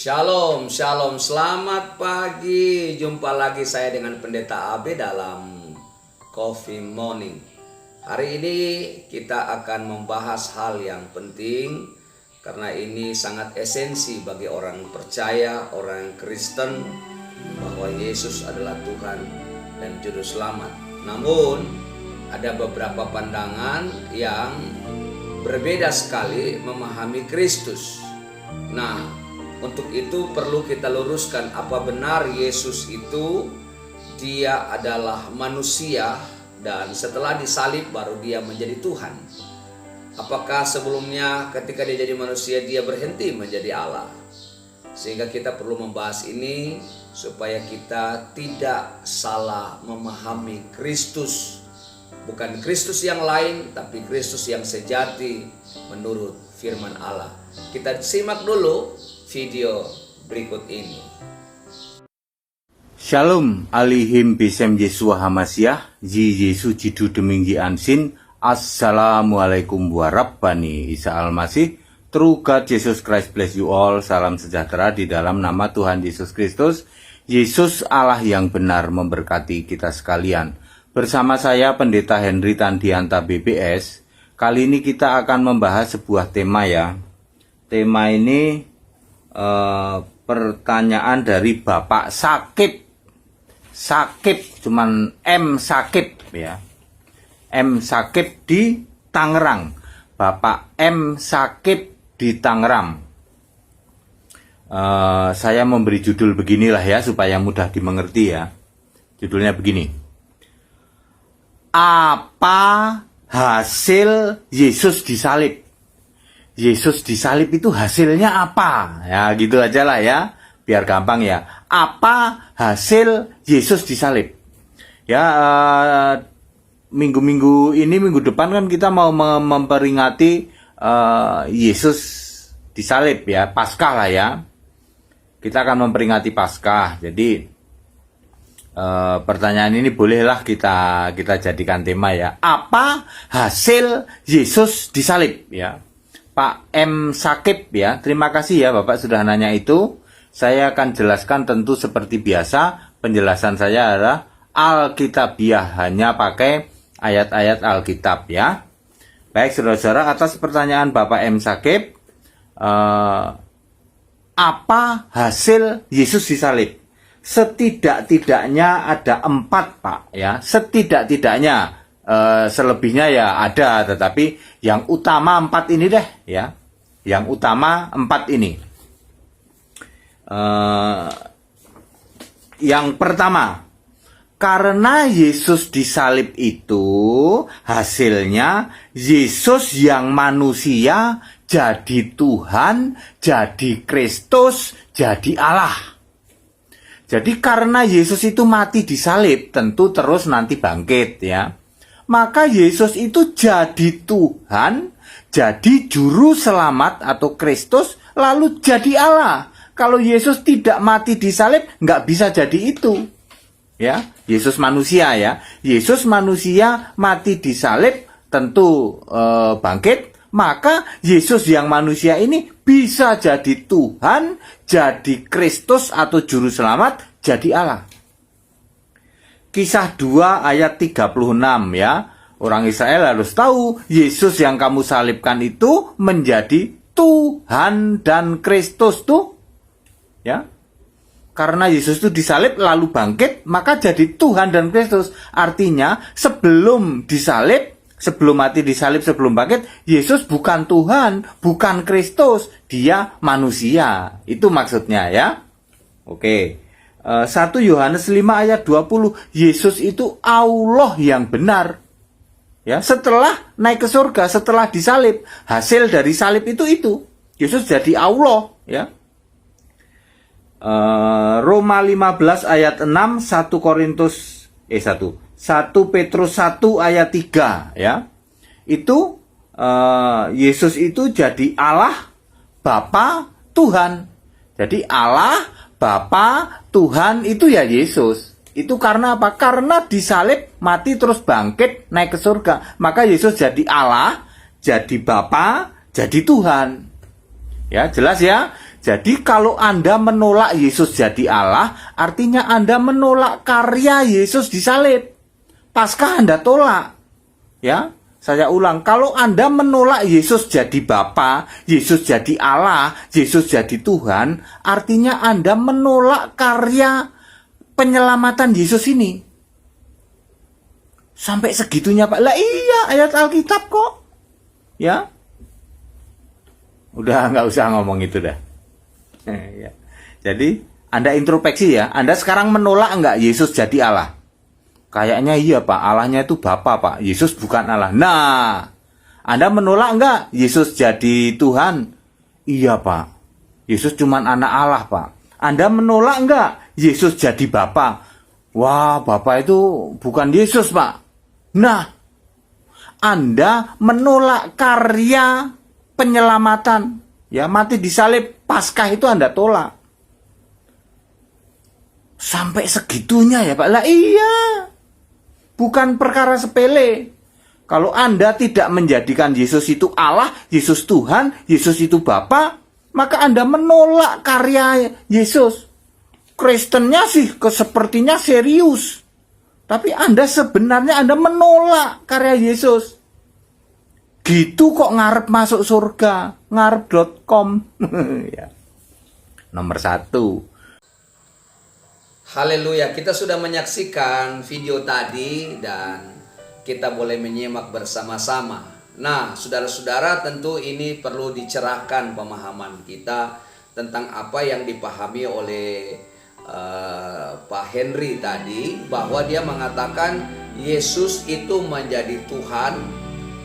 Shalom, shalom, selamat pagi. Jumpa lagi saya dengan Pendeta Abe dalam Coffee Morning. Hari ini kita akan membahas hal yang penting karena ini sangat esensi bagi orang percaya, orang Kristen, bahwa Yesus adalah Tuhan dan Juru Selamat. Namun ada beberapa pandangan yang berbeda sekali memahami Kristus. Nah, untuk itu perlu kita luruskan apa benar Yesus itu dia adalah manusia dan setelah disalib baru dia menjadi Tuhan. Apakah sebelumnya ketika dia jadi manusia dia berhenti menjadi Allah? Sehingga kita perlu membahas ini supaya kita tidak salah memahami Kristus. Bukan Kristus yang lain tapi Kristus yang sejati menurut firman Allah. Kita simak dulu video berikut ini. Shalom alihim bisem Yesua Hamasiah, Ji Yesu Jidu Deminggi Ansin, Assalamualaikum warahmatullahi Isa Al-Masih, True God Jesus Christ bless you all, salam sejahtera di dalam nama Tuhan Yesus Kristus. Yesus Allah yang benar memberkati kita sekalian. Bersama saya Pendeta Henry Tandianta BBS, kali ini kita akan membahas sebuah tema ya. Tema ini pertanyaan dari Bapak Sakip, cuman M Sakip ya, M Sakip di Tangerang, Bapak M Sakip di Tangerang. Saya memberi judul beginilah ya supaya mudah dimengerti ya. Judulnya begini: apa hasil Yesus disalib? Yesus disalib itu hasilnya apa? Ya gitu aja lah ya, biar gampang ya. Apa hasil Yesus disalib? Ya, minggu-minggu ini, minggu depan kan kita mau memperingati Yesus disalib ya, Paskah lah ya. Kita akan memperingati Paskah. Jadi pertanyaan ini bolehlah kita jadikan tema ya. Apa hasil Yesus disalib ya? Pak M Sakip ya, terima kasih ya Bapak sudah nanya itu. Saya akan jelaskan tentu seperti biasa. Penjelasan saya adalah Alkitabiah, hanya pakai ayat-ayat Alkitab ya. Baik saudara-saudara, atas pertanyaan Bapak M Sakip, apa hasil Yesus disalib? Setidak-tidaknya ada 4 Pak ya, setidak-tidaknya. Selebihnya ya ada, tetapi yang utama 4 ini deh ya. Yang utama 4 ini. Yang pertama, karena Yesus disalib itu hasilnya Yesus yang manusia jadi Tuhan, jadi Kristus, jadi Allah. Jadi karena Yesus itu mati disalib, tentu terus nanti bangkit ya. Maka Yesus itu jadi Tuhan, jadi Juru Selamat atau Kristus, lalu jadi Allah. Kalau Yesus tidak mati disalib, nggak bisa jadi itu. Ya, Yesus manusia ya. Yesus manusia mati disalib, tentu bangkit. Maka Yesus yang manusia ini bisa jadi Tuhan, jadi Kristus atau Juru Selamat, jadi Allah. Kisah 2 ayat 36 ya. Orang Israel harus tahu Yesus yang kamu salibkan itu menjadi Tuhan dan Kristus tuh. Ya. Karena Yesus itu disalib lalu bangkit, maka jadi Tuhan dan Kristus. Artinya sebelum disalib, sebelum mati disalib, sebelum bangkit, Yesus bukan Tuhan, bukan Kristus, dia manusia. Itu maksudnya ya. Oke. 1 Yohanes 5 ayat 20, Yesus itu Allah yang benar. Ya, setelah naik ke surga, setelah disalib, hasil dari salib itu Yesus jadi Allah, ya. Roma 15 ayat 6, 1 Petrus 1 ayat 3 ya. Itu Yesus itu jadi Allah, Bapa, Tuhan. Jadi Allah, Bapa, Tuhan itu ya Yesus. Itu karena apa? Karena disalib, mati terus bangkit, naik ke surga. Maka Yesus jadi Allah, jadi Bapa, jadi Tuhan. Ya, jelas ya. Jadi kalau Anda menolak Yesus jadi Allah, artinya Anda menolak karya Yesus di salib. Paskah Anda tolak. Ya, saya ulang, kalau Anda menolak Yesus jadi Bapa, Yesus jadi Allah, Yesus jadi Tuhan, artinya Anda menolak karya penyelamatan Yesus ini. Sampai segitunya, Pak. Lah iya, ayat Alkitab kok. Ya. Udah nggak usah ngomong itu dah. Ya. Jadi, Anda introspeksi ya. Anda sekarang menolak nggak Yesus jadi Allah? Kayaknya iya, Pak. Allahnya itu Bapa, Pak. Yesus bukan Allah. Nah, Anda menolak nggak Yesus jadi Tuhan? Iya, Pak. Yesus cuma anak Allah, Pak. Anda menolak nggak Yesus jadi Bapa? Wah, Bapa itu bukan Yesus, Pak. Nah, Anda menolak karya penyelamatan. Ya, mati di salib, Paskah itu Anda tolak. Sampai segitunya ya, Pak. Lah iya. Bukan perkara sepele. Kalau Anda tidak menjadikan Yesus itu Allah, Yesus Tuhan, Yesus itu Bapa, maka Anda menolak karya Yesus. Kristennya sih sepertinya serius. Tapi Anda sebenarnya Anda menolak karya Yesus. Gitu kok ngarep masuk surga. Ngarep.com. Ya. Nomor 1. Haleluya, kita sudah menyaksikan video tadi dan kita boleh menyimak bersama-sama. Nah, saudara-saudara, tentu ini perlu dicerahkan pemahaman kita tentang apa yang dipahami oleh Pak Henry tadi, bahwa dia mengatakan Yesus itu menjadi Tuhan,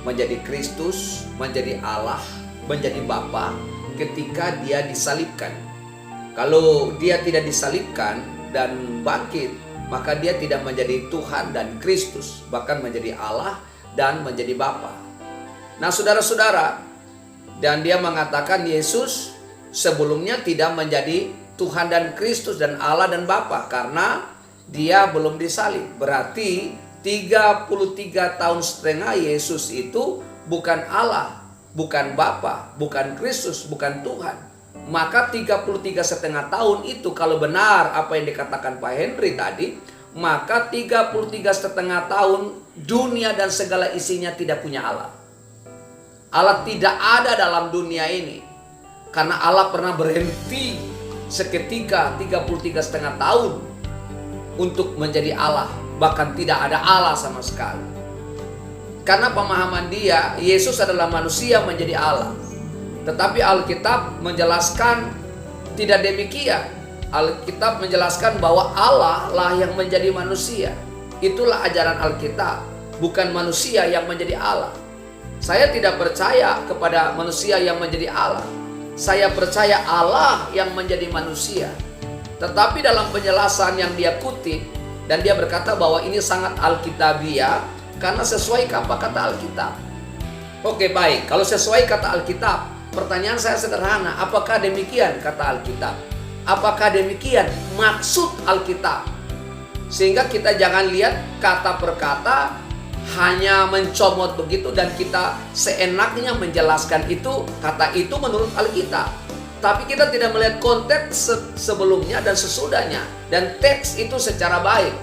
menjadi Kristus, menjadi Allah, menjadi Bapa ketika dia disalibkan. Kalau dia tidak disalibkan dan bangkit, maka dia tidak menjadi Tuhan dan Kristus, bahkan menjadi Allah dan menjadi Bapa. Nah, saudara-saudara, dan dia mengatakan Yesus sebelumnya tidak menjadi Tuhan dan Kristus dan Allah dan Bapa karena dia belum disalib. Berarti 33 tahun setengah Yesus itu bukan Allah, bukan Bapa, bukan Kristus, bukan Tuhan. Maka 33,5 tahun itu kalau benar apa yang dikatakan Pak Henry tadi, maka 33,5 tahun dunia dan segala isinya tidak punya Allah. Allah tidak ada dalam dunia ini. Karena Allah pernah berhenti seketika 33,5 tahun untuk menjadi Allah. Bahkan tidak ada Allah sama sekali. Karena pemahaman dia, Yesus adalah manusia menjadi Allah. Tetapi Alkitab menjelaskan tidak demikian. Alkitab menjelaskan bahwa Allah lah yang menjadi manusia. Itulah ajaran Alkitab, bukan manusia yang menjadi Allah. Saya tidak percaya kepada manusia yang menjadi Allah. Saya percaya Allah yang menjadi manusia. Tetapi dalam penjelasan yang dia kutip, dan dia berkata bahwa ini sangat Alkitabiah, karena sesuai apa kata Alkitab. Oke, baik, kalau sesuai kata Alkitab, pertanyaan saya sederhana, apakah demikian kata Alkitab? Apakah demikian maksud Alkitab? Sehingga kita jangan lihat kata per kata, hanya mencomot begitu dan kita seenaknya menjelaskan itu, kata itu menurut Alkitab. Tapi kita tidak melihat konteks sebelumnya dan sesudahnya, dan teks itu secara baik.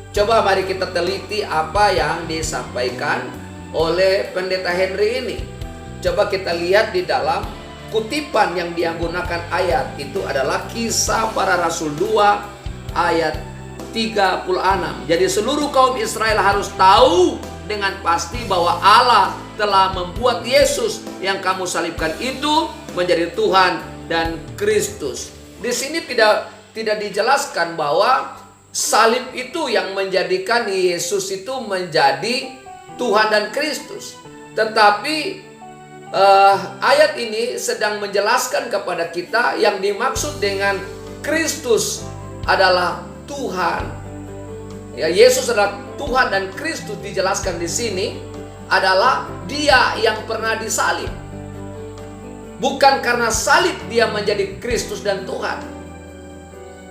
Coba mari kita teliti apa yang disampaikan oleh Pendeta Henry ini. Coba kita lihat di dalam kutipan yang dia gunakan ayat itu adalah Kisah Para Rasul 2 ayat 36. Jadi seluruh kaum Israel harus tahu dengan pasti bahwa Allah telah membuat Yesus yang kamu salibkan itu menjadi Tuhan dan Kristus. Di sini tidak dijelaskan bahwa salib itu yang menjadikan Yesus itu menjadi Tuhan dan Kristus. Tetapi ayat ini sedang menjelaskan kepada kita yang dimaksud dengan Kristus adalah Tuhan. Ya, Yesus adalah Tuhan dan Kristus dijelaskan di sini adalah Dia yang pernah disalib. Bukan karena salib Dia menjadi Kristus dan Tuhan.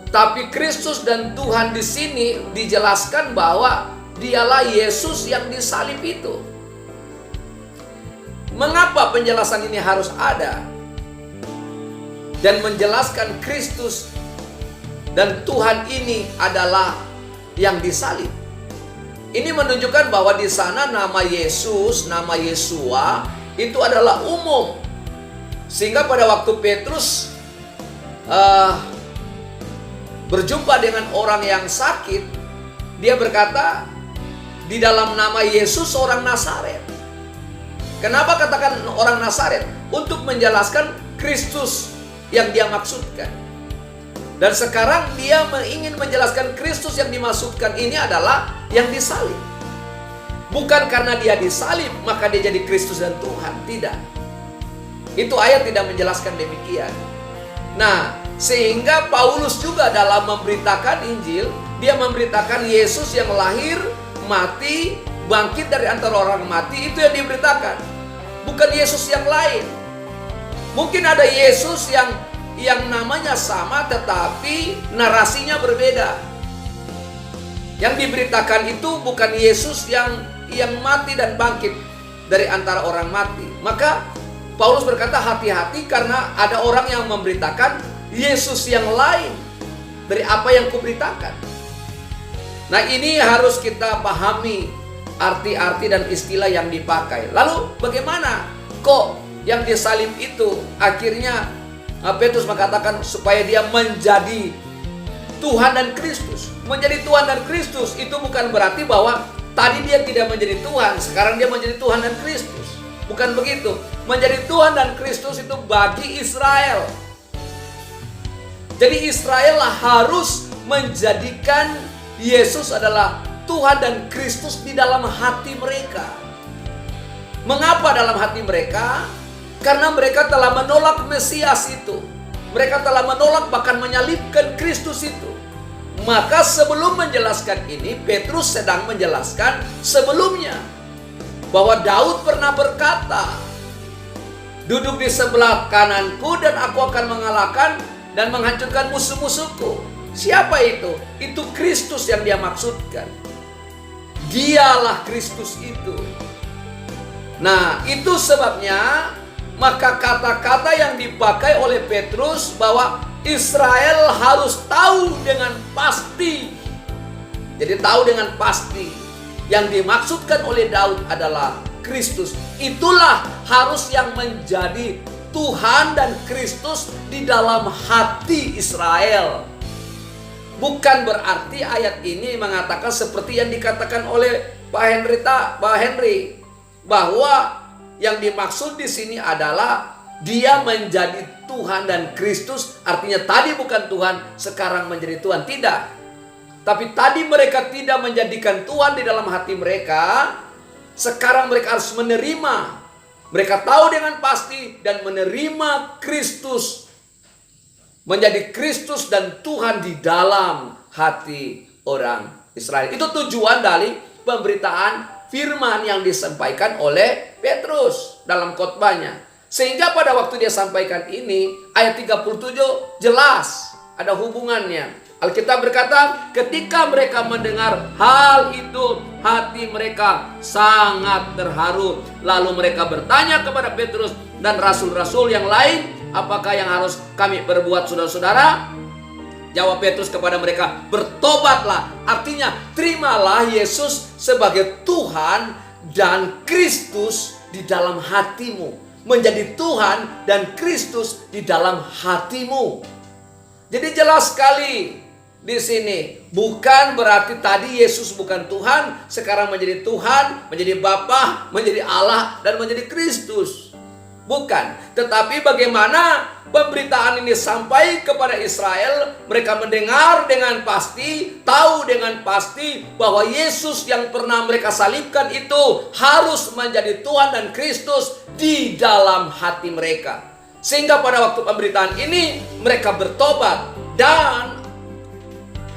Tapi Kristus dan Tuhan di sini dijelaskan bahwa Dialah Yesus yang disalib itu. Mengapa penjelasan ini harus ada? dan menjelaskan Kristus dan Tuhan ini adalah yang disalib. Ini menunjukkan bahwa di sana nama Yesus, nama Yesua itu adalah umum. Sehingga pada waktu Petrus berjumpa dengan orang yang sakit, dia berkata, di dalam nama Yesus orang Nazaret. Kenapa katakan orang Nazaret? Untuk menjelaskan Kristus yang dia maksudkan. Dan sekarang dia ingin menjelaskan Kristus yang dimaksudkan ini adalah yang disalib. Bukan karena dia disalib maka dia jadi Kristus dan Tuhan, tidak. Itu ayat tidak menjelaskan demikian. Nah, sehingga Paulus juga dalam memberitakan Injil, dia memberitakan Yesus yang lahir, mati, bangkit dari antara orang mati, itu yang diberitakan. Bukan Yesus yang lain. Mungkin ada Yesus yang namanya sama tetapi narasinya berbeda. Yang diberitakan itu bukan Yesus yang mati dan bangkit dari antara orang mati. Maka Paulus berkata hati-hati karena ada orang yang memberitakan Yesus yang lain dari apa yang kuberitakan. Nah, ini harus kita pahami arti-arti dan istilah yang dipakai. Lalu bagaimana kok yang disalib itu akhirnya Petrus mengatakan supaya dia menjadi Tuhan dan Kristus. Menjadi Tuhan dan Kristus itu bukan berarti bahwa tadi dia tidak menjadi Tuhan, sekarang dia menjadi Tuhan dan Kristus. Bukan begitu. Menjadi Tuhan dan Kristus itu bagi Israel. Jadi Israel harus menjadikan Yesus adalah Tuhan dan Kristus di dalam hati mereka. Mengapa dalam hati mereka? Karena mereka telah menolak Mesias itu. Mereka telah menolak bahkan menyalibkan Kristus itu. Maka sebelum menjelaskan ini, Petrus sedang menjelaskan sebelumnya. Bahwa Daud pernah berkata, duduk di sebelah kananku dan aku akan mengalahkan dan menghancurkan musuh-musuhku. Siapa itu? Itu Kristus yang dia maksudkan. Dialah Kristus itu. Nah, itu sebabnya maka kata-kata yang dipakai oleh Petrus bahwa Israel harus tahu dengan pasti. Jadi tahu dengan pasti yang dimaksudkan oleh Daud adalah Kristus. Itulah harus yang menjadi Tuhan dan Kristus di dalam hati Israel. Bukan berarti ayat ini mengatakan seperti yang dikatakan oleh Pak Henry bahwa yang dimaksud di sini adalah dia menjadi Tuhan dan Kristus, artinya tadi bukan Tuhan, sekarang menjadi Tuhan. Tidak. Tapi tadi mereka tidak menjadikan Tuhan di dalam hati mereka. Sekarang mereka harus menerima. Mereka tahu dengan pasti dan menerima Kristus. Menjadi Kristus dan Tuhan di dalam hati orang Israel. Itu tujuan dari pemberitaan firman yang disampaikan oleh Petrus dalam khotbahnya. Sehingga pada waktu dia sampaikan ini, ayat 37 jelas ada hubungannya. Alkitab berkata, ketika mereka mendengar hal itu, hati mereka sangat terharu. Lalu mereka bertanya kepada Petrus dan rasul-rasul yang lain, apakah yang harus kami perbuat, saudara-saudara? Jawab Petrus kepada mereka, bertobatlah. Artinya, terimalah Yesus sebagai Tuhan dan Kristus di dalam hatimu. Menjadi Tuhan dan Kristus di dalam hatimu. Jadi jelas sekali di sini, bukan berarti tadi Yesus bukan Tuhan, sekarang menjadi Tuhan, menjadi Bapa, menjadi Allah, dan menjadi Kristus. Bukan. Tetapi bagaimana pemberitaan ini sampai kepada Israel, mereka mendengar dengan pasti, tahu dengan pasti bahwa Yesus yang pernah mereka salibkan itu harus menjadi Tuhan dan Kristus di dalam hati mereka. Sehingga pada waktu pemberitaan ini mereka bertobat dan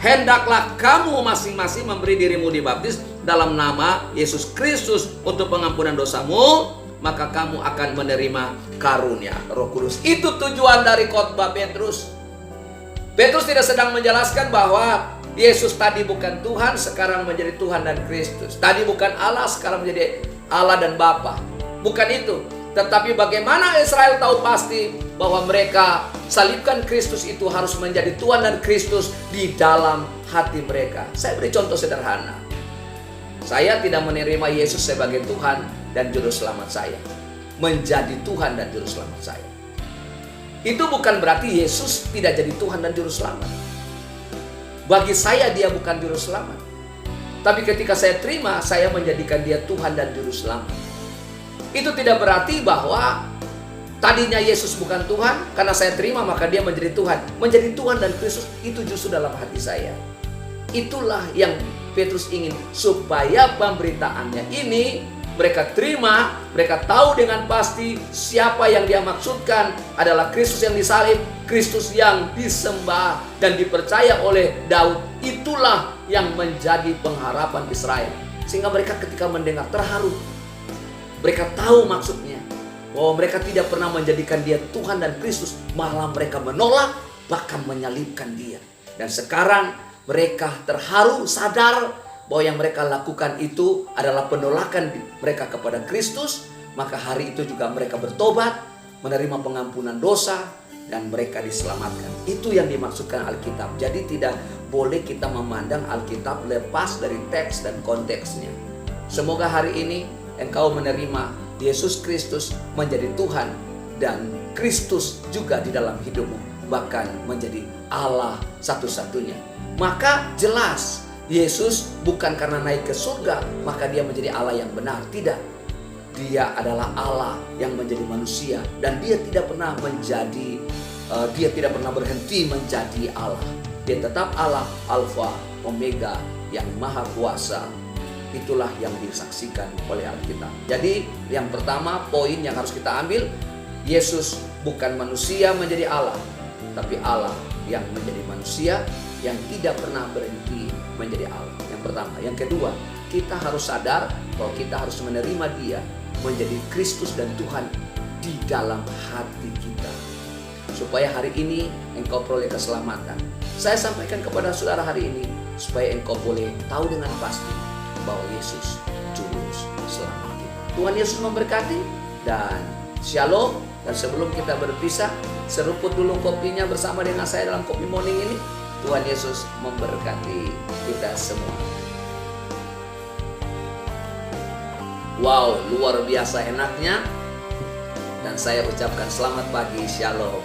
hendaklah kamu masing-masing memberi dirimu dibaptis dalam nama Yesus Kristus untuk pengampunan dosamu, maka kamu akan menerima karunia Roh Kudus. Itu tujuan dari khotbah Petrus. Petrus tidak sedang menjelaskan bahwa Yesus tadi bukan Tuhan, sekarang menjadi Tuhan dan Kristus. Tadi bukan Allah, sekarang menjadi Allah dan Bapa. Bukan itu. Tetapi bagaimana Israel tahu pasti bahwa mereka salibkan Kristus itu harus menjadi Tuhan dan Kristus di dalam hati mereka? Saya beri contoh sederhana. Saya tidak menerima Yesus sebagai Tuhan dan Juru Selamat saya. Menjadi Tuhan dan Juru Selamat saya. Itu bukan berarti Yesus tidak jadi Tuhan dan Juru Selamat. Bagi saya dia bukan Juru Selamat. Tapi ketika saya terima, saya menjadikan dia Tuhan dan Juru Selamat. Itu tidak berarti bahwa tadinya Yesus bukan Tuhan, karena saya terima maka dia menjadi Tuhan. Menjadi Tuhan dan Kristus itu justru dalam hati saya. Itulah yang Petrus ingin, supaya pemberitaannya ini mereka terima, mereka tahu dengan pasti siapa yang dia maksudkan adalah Kristus yang disalib, Kristus yang disembah dan dipercaya oleh Daud. Itulah yang menjadi pengharapan Israel. Sehingga mereka ketika mendengar terharu. Mereka tahu maksudnya, bahwa mereka tidak pernah menjadikan dia Tuhan dan Kristus, malah mereka menolak, bahkan menyalibkan dia. Dan sekarang mereka terharu, sadar bahwa yang mereka lakukan itu adalah penolakan mereka kepada Kristus. Maka hari itu juga mereka bertobat, menerima pengampunan dosa, dan mereka diselamatkan. Itu yang dimaksudkan Alkitab. Jadi tidak boleh kita memandang Alkitab lepas dari teks dan konteksnya. Semoga hari ini engkau menerima Yesus Kristus menjadi Tuhan dan Kristus juga di dalam hidupmu, bahkan menjadi Allah satu-satunya. Maka jelas Yesus bukan karena naik ke surga maka dia menjadi Allah yang benar. Tidak. Dia adalah Allah yang menjadi manusia dan dia tidak pernah berhenti menjadi Allah. Dia tetap Allah, Alfa, Omega, yang maha kuasa. Itulah yang disaksikan oleh Alkitab. Jadi yang pertama, poin yang harus kita ambil, Yesus bukan manusia menjadi Allah, tapi Allah yang menjadi manusia yang tidak pernah berhenti menjadi Allah. Yang pertama. Yang kedua, kita harus sadar bahwa kita harus menerima dia menjadi Kristus dan Tuhan di dalam hati kita, supaya hari ini engkau peroleh keselamatan. Saya sampaikan kepada saudara hari ini supaya engkau boleh tahu dengan pasti bahwa Yesus Juru Selamat kita. Tuhan Yesus memberkati dan shalom. Dan sebelum kita berpisah, seruput dulu kopinya bersama dengan saya dalam Coffee Morning ini. Tuhan Yesus memberkati kita semua. Wow, luar biasa enaknya. Dan saya ucapkan selamat pagi, shalom.